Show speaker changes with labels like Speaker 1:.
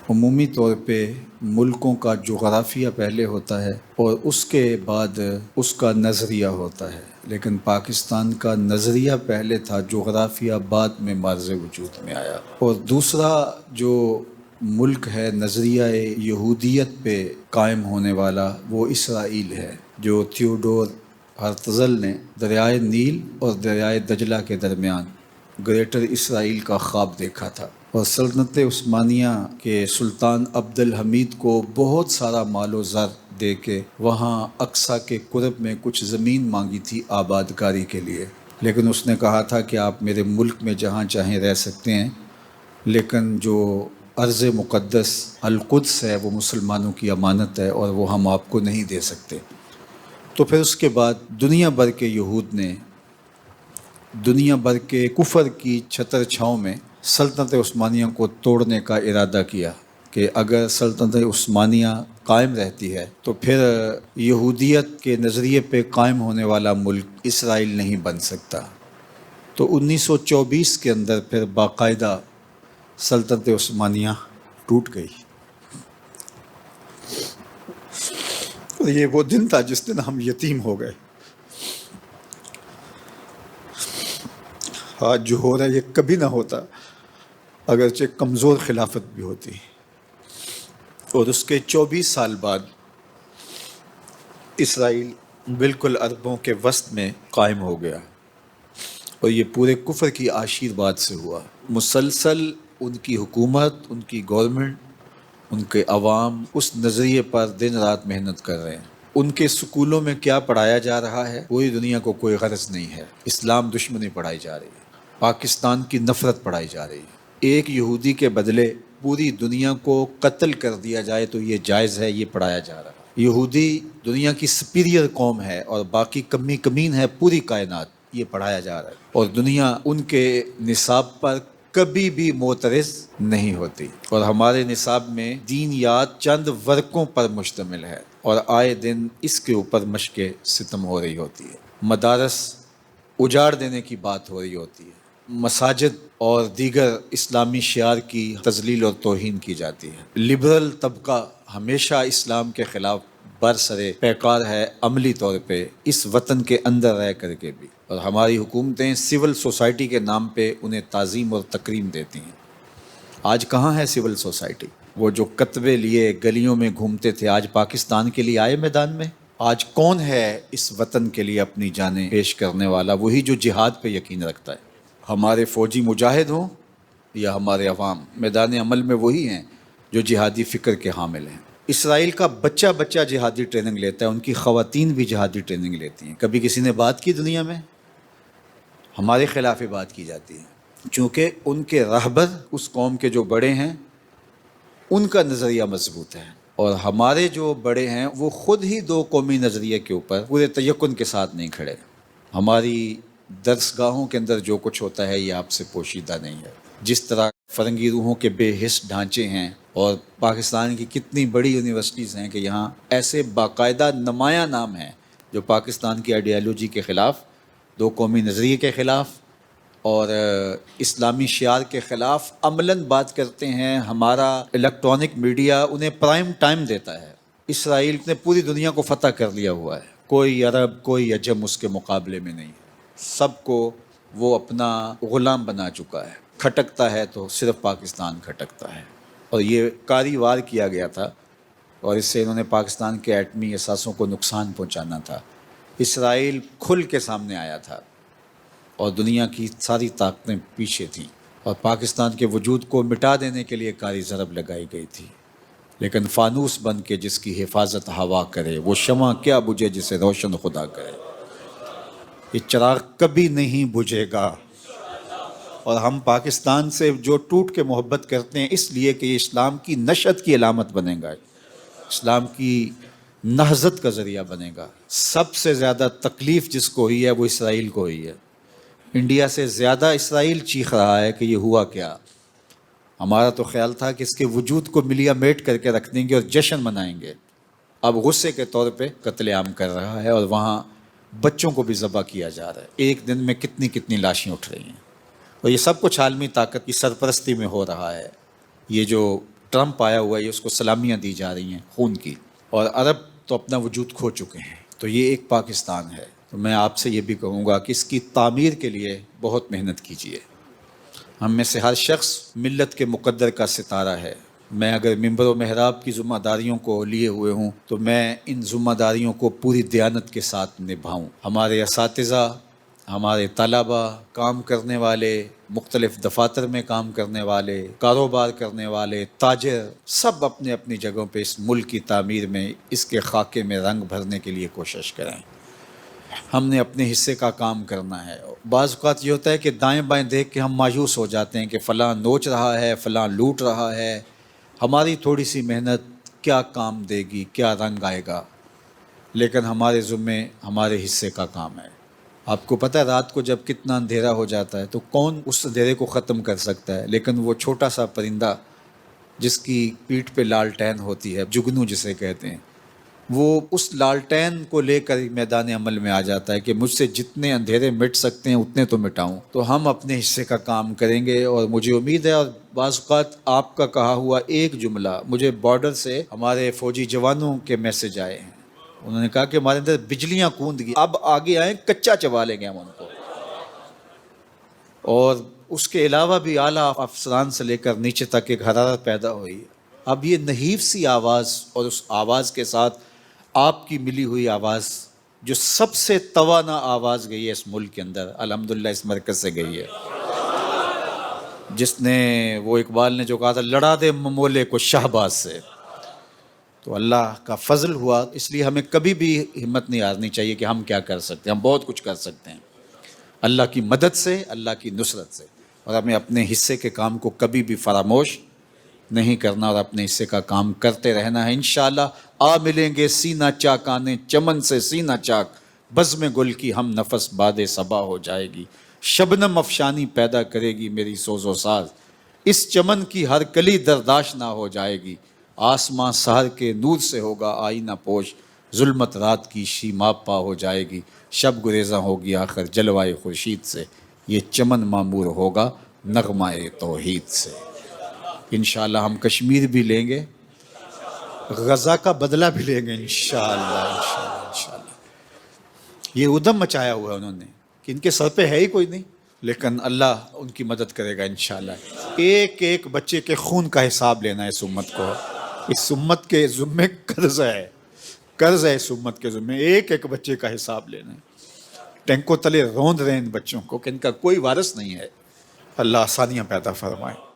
Speaker 1: عمومی طور پہ ملکوں کا جغرافیہ پہلے ہوتا ہے اور اس کے بعد اس کا نظریہ ہوتا ہے، لیکن پاکستان کا نظریہ پہلے تھا، جغرافیہ بعد میں معرض وجود میں آیا۔ اور دوسرا جو ملک ہے نظریہ یہودیت پہ قائم ہونے والا، وہ اسرائیل ہے، جو تھیوڈور ہرتزل نے دریائے نیل اور دریائے دجلہ کے درمیان گریٹر اسرائیل کا خواب دیکھا تھا، اور سلطنت عثمانیہ کے سلطان عبد الحمید کو بہت سارا مال و زر دے کے وہاں اقصی کے قرب میں کچھ زمین مانگی تھی آباد کاری کے لیے، لیکن اس نے کہا تھا کہ آپ میرے ملک میں جہاں چاہیں رہ سکتے ہیں، لیکن جو ارض مقدس القدس ہے وہ مسلمانوں کی امانت ہے اور وہ ہم آپ کو نہیں دے سکتے۔ تو پھر اس کے بعد دنیا بھر کے یہود نے دنیا بھر کے کفر کی چھتر چھاؤں میں سلطنت عثمانیہ کو توڑنے کا ارادہ کیا کہ اگر سلطنت عثمانیہ قائم رہتی ہے تو پھر یہودیت کے نظریے پہ قائم ہونے والا ملک اسرائیل نہیں بن سکتا۔ تو 1924 کے اندر پھر باقاعدہ سلطنت عثمانیہ ٹوٹ گئی، اور یہ وہ دن تھا جس دن ہم یتیم ہو گئے۔ آج جو ہو رہا ہے یہ کبھی نہ ہوتا اگرچہ کمزور خلافت بھی ہوتی۔ اور اس کے 24 سال بعد اسرائیل بالکل عربوں کے وسط میں قائم ہو گیا، اور یہ پورے کفر کی آشیرواد سے ہوا۔ مسلسل ان کی حکومت، ان کی گورنمنٹ، ان کے عوام اس نظریے پر دن رات محنت کر رہے ہیں۔ ان کے سکولوں میں کیا پڑھایا جا رہا ہے پوری دنیا کو کوئی غرض نہیں ہے۔ اسلام دشمنی پڑھائی جا رہی ہے، پاکستان کی نفرت پڑھائی جا رہی ہے۔ ایک یہودی کے بدلے پوری دنیا کو قتل کر دیا جائے تو یہ جائز ہے، یہ پڑھایا جا رہا ہے۔ یہودی دنیا کی سپیریئر قوم ہے اور باقی کمی کمین ہے پوری کائنات، یہ پڑھایا جا رہا ہے، اور دنیا ان کے نصاب پر کبھی بھی معترض نہیں ہوتی۔ اور ہمارے نصاب میں دین یاد چند ورقوں پر مشتمل ہے، اور آئے دن اس کے اوپر مشق ستم ہو رہی ہوتی ہے۔ مدارس اجاڑ دینے کی بات ہو رہی ہوتی ہے، مساجد اور دیگر اسلامی شعار کی تذلیل اور توہین کی جاتی ہے۔ لبرل طبقہ ہمیشہ اسلام کے خلاف برسرے پیکار ہے، عملی طور پہ اس وطن کے اندر رہ کر کے بھی، اور ہماری حکومتیں سول سوسائٹی کے نام پہ انہیں تعظیم اور تکریم دیتی ہیں۔ آج کہاں ہے سول سوسائٹی؟ وہ جو کتبے لیے گلیوں میں گھومتے تھے آج پاکستان کے لیے آئے میدان میں؟ آج کون ہے اس وطن کے لیے اپنی جانیں پیش کرنے والا؟ وہی جو جہاد پہ یقین رکھتا ہے۔ ہمارے فوجی مجاہد ہوں یا ہمارے عوام، میدان عمل میں وہی ہیں جو جہادی فکر کے حامل ہیں۔ اسرائیل کا بچہ بچہ جہادی ٹریننگ لیتا ہے، ان کی خواتین بھی جہادی ٹریننگ لیتی ہیں۔ کبھی کسی نے بات کی دنیا میں؟ ہمارے خلاف ہی بات کی جاتی ہے، چونکہ ان کے رہبر اس قوم کے جو بڑے ہیں ان کا نظریہ مضبوط ہے، اور ہمارے جو بڑے ہیں وہ خود ہی دو قومی نظریے کے اوپر پورے تیقن کے ساتھ نہیں کھڑے۔ ہماری درسگاہوں کے اندر جو کچھ ہوتا ہے یہ آپ سے پوشیدہ نہیں ہے۔ جس طرح فرنگی روحوں کے بے حس ڈھانچے ہیں، اور پاکستان کی کتنی بڑی یونیورسٹیز ہیں کہ یہاں ایسے باقاعدہ نمایاں نام ہیں جو پاکستان کی آئیڈیالوجی کے خلاف، دو قومی نظریے کے خلاف اور اسلامی شعار کے خلاف عملاً بات کرتے ہیں۔ ہمارا الیکٹرانک میڈیا انہیں پرائم ٹائم دیتا ہے۔ اسرائیل نے پوری دنیا کو فتح کر لیا ہوا ہے، کوئی عرب کوئی عجم اس کے مقابلے میں نہیں ہے، سب کو وہ اپنا غلام بنا چکا ہے۔ کھٹکتا ہے تو صرف پاکستان کھٹکتا ہے، اور یہ کاری وار کیا گیا تھا، اور اس سے انہوں نے پاکستان کے ایٹمی اثاثوں کو نقصان پہنچانا تھا۔ اسرائیل کھل کے سامنے آیا تھا اور دنیا کی ساری طاقتیں پیچھے تھیں، اور پاکستان کے وجود کو مٹا دینے کے لیے کاری ضرب لگائی گئی تھی، لیکن فانوس بن کے جس کی حفاظت ہوا کرے، وہ شمع کیا بجھے جسے روشن خدا کرے۔ یہ چراغ کبھی نہیں بجھے گا، اور ہم پاکستان سے جو ٹوٹ کے محبت کرتے ہیں اس لیے کہ یہ اسلام کی نشأت کی علامت بنے گا، اسلام کی نہضت کا ذریعہ بنے گا۔ سب سے زیادہ تکلیف جس کو ہوئی ہے وہ اسرائیل کو ہوئی ہے۔ انڈیا سے زیادہ اسرائیل چیخ رہا ہے کہ یہ ہوا کیا۔ ہمارا تو خیال تھا کہ اس کے وجود کو ملیا میٹ کر کے رکھ دیں گے اور جشن منائیں گے، اب غصے کے طور پہ قتل عام کر رہا ہے، اور وہاں بچوں کو بھی ذبح کیا جا رہا ہے۔ ایک دن میں کتنی کتنی لاشیں اٹھ رہی ہیں، اور یہ سب کچھ عالمی طاقت کی سرپرستی میں ہو رہا ہے۔ یہ جو ٹرمپ آیا ہوا ہے، اس کو سلامیاں دی جا رہی ہیں خون کی، اور عرب تو اپنا وجود کھو چکے ہیں. تو یہ ایک پاکستان ہے. تو میں آپ سے یہ بھی کہوں گا کہ اس کی تعمیر کے لیے بہت محنت کیجیے. ہم میں سے ہر شخص ملت کے مقدر کا ستارہ ہے. میں اگر منبر و محراب کی ذمہ داریوں کو لیے ہوئے ہوں تو میں ان ذمہ داریوں کو پوری دیانت کے ساتھ نبھاؤں. ہمارے اساتذہ، ہمارے طلبہ، کام کرنے والے، مختلف دفاتر میں کام کرنے والے، کاروبار کرنے والے، تاجر، سب اپنے اپنی جگہوں پہ اس ملک کی تعمیر میں، اس کے خاکے میں رنگ بھرنے کے لیے کوشش کریں. ہم نے اپنے حصے کا کام کرنا ہے. بعض اوقات یہ ہوتا ہے کہ دائیں بائیں دیکھ کے ہم مایوس ہو جاتے ہیں کہ فلاں نوچ رہا ہے، فلاں لوٹ رہا ہے. ہماری تھوڑی سی محنت کیا کام دے گی، کیا رنگ آئے گا؟ لیکن ہمارے ذمے ہمارے حصے کا کام ہے. آپ کو پتہ ہے رات کو جب کتنا اندھیرا ہو جاتا ہے تو کون اس اندھیرے کو ختم کر سکتا ہے؟ لیکن وہ چھوٹا سا پرندہ جس کی پیٹھ پہ لالٹین ہوتی ہے، جگنو جسے کہتے ہیں، وہ اس لالٹین کو لے کر میدان عمل میں آ جاتا ہے کہ مجھ سے جتنے اندھیرے مٹ سکتے ہیں اتنے تو مٹاؤں. تو ہم اپنے حصے کا کام کریں گے، اور مجھے امید ہے، اور بعض اوقات آپ کا کہا ہوا ایک جملہ مجھے بارڈر سے ہمارے فوجی جوانوں کے میسج آئے ہیں. انہوں نے کہا کہ ہمارے اندر بجلیاں کوند گئی، اب آگے آئیں، کچا چبا لیں گے ہم ان کو. اور اس کے علاوہ بھی اعلیٰ افسران سے لے کر نیچے تک ایک حرارت پیدا ہوئی. اب یہ نحیف سی آواز، اور اس آواز کے ساتھ آپ کی ملی ہوئی آواز، جو سب سے توانا آواز گئی ہے اس ملک کے اندر، الحمدللہ اس مرکز سے گئی ہے، جس نے، وہ اقبال نے جو کہا تھا، لڑا دے ممولے کو شہباز سے. تو اللہ کا فضل ہوا. اس لیے ہمیں کبھی بھی ہمت نہیں ہارنی چاہیے کہ ہم کیا کر سکتے ہیں. ہم بہت کچھ کر سکتے ہیں اللہ کی مدد سے، اللہ کی نصرت سے. اور ہمیں اپنے حصے کے کام کو کبھی بھی فراموش نہیں کرنا، اور اپنے حصے کا کام کرتے رہنا ہے. انشاءاللہ آ ملیں گے سینہ چاکانے چمن سے سینہ چاک، بزم گل کی ہم نفس باد صبا ہو جائے گی. شبنم افشانی پیدا کرے گی میری سوز و ساز، اس چمن کی ہر کلی درداش نہ ہو جائے گی. آسماں سحر کے نور سے ہوگا آئینہ پوش، ظلمت رات کی شیماب پا ہو جائے گی. شب گریزاں ہوگی آخر جلوائے خورشید سے، یہ چمن معمور ہوگا نغمہ توحید سے. انشاءاللہ ہم کشمیر بھی لیں گے، غزہ کا بدلہ بھی لیں گے انشاءاللہ. انشاءاللہ. یہ ادھم مچایا ہوا ہے انہوں نے کہ ان کے سر پہ ہے ہی کوئی نہیں، لیکن اللہ ان کی مدد کرے گا انشاءاللہ. ایک ایک بچے کے خون کا حساب لینا ہے اس امت کو. اس امت کے ذمے قرض ہے، قرض ہے اس امت کے ذمے. ایک ایک بچے کا حساب لینا ہے. ٹینکوں تلے روند رہے ان بچوں کو کہ ان کا کوئی وارث نہیں ہے. اللہ آسانیاں پیدا فرمائے.